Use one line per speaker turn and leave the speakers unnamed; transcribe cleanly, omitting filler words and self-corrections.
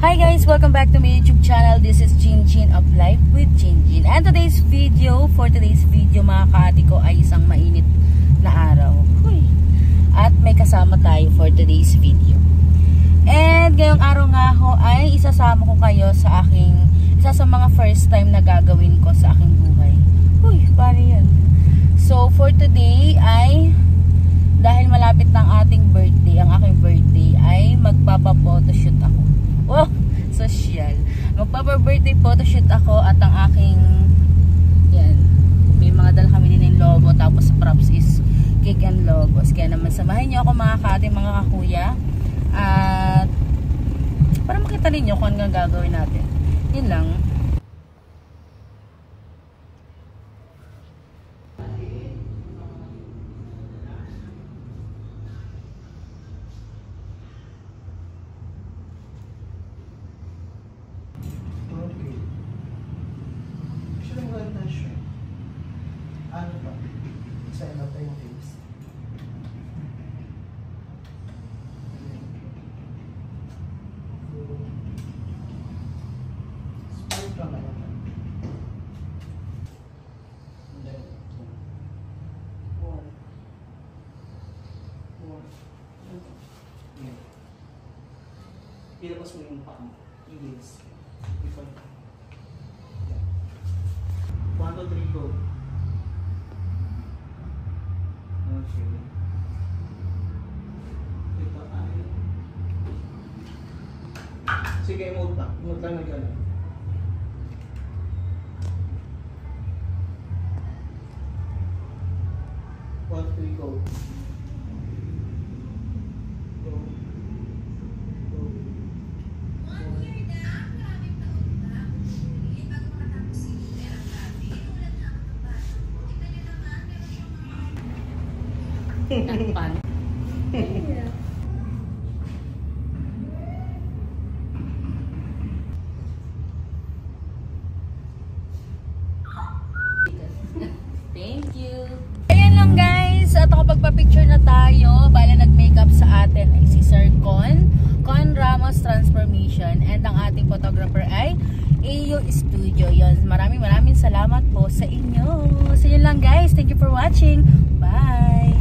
Hi guys! Welcome back to my YouTube channel. This is Jinjin of Life with Jinjin. And for today's video, mga kaati ko ay isang mainit na araw. At may kasama tayo for today's video. And ngayong araw nga ho ay isasama ko kayo sa isa sa mga first time na gagawin ko sa aking buhay. Paano yun? So for today ay dahil malapit ng aking birthday, ang aking birthday ay magpapa-photoshoot ako. Wow, social. Magpapa-birthday photoshoot ako at ang aking yan, may mga dala kami din ng logo, tapos props is cake and logos. Kaya naman samahin niyo ako mga kate, mga kakuya, at para makita ninyo kung ano gagawin natin. Yun lang.
Ano ba? Isa na tayo yung face. Split lang na yan. And then, 4. Yeah. Ilabas mo yung palm. Yes. Before. Yeah. 1, 2, 3, go. Okay. Ito ay sige, emote na. Emote lang na gano'n. One, three, go. Go. Go.
Pan. Thank you. Ayan lang guys, at ako pagpa-picture na tayo. Bala nag-makeup sa atin ay si Sir Con Ramos Transformation, and ang ating photographer ay AO Studio. Yun, maraming salamat po sa inyo. So yun lang guys, thank you for watching. Bye!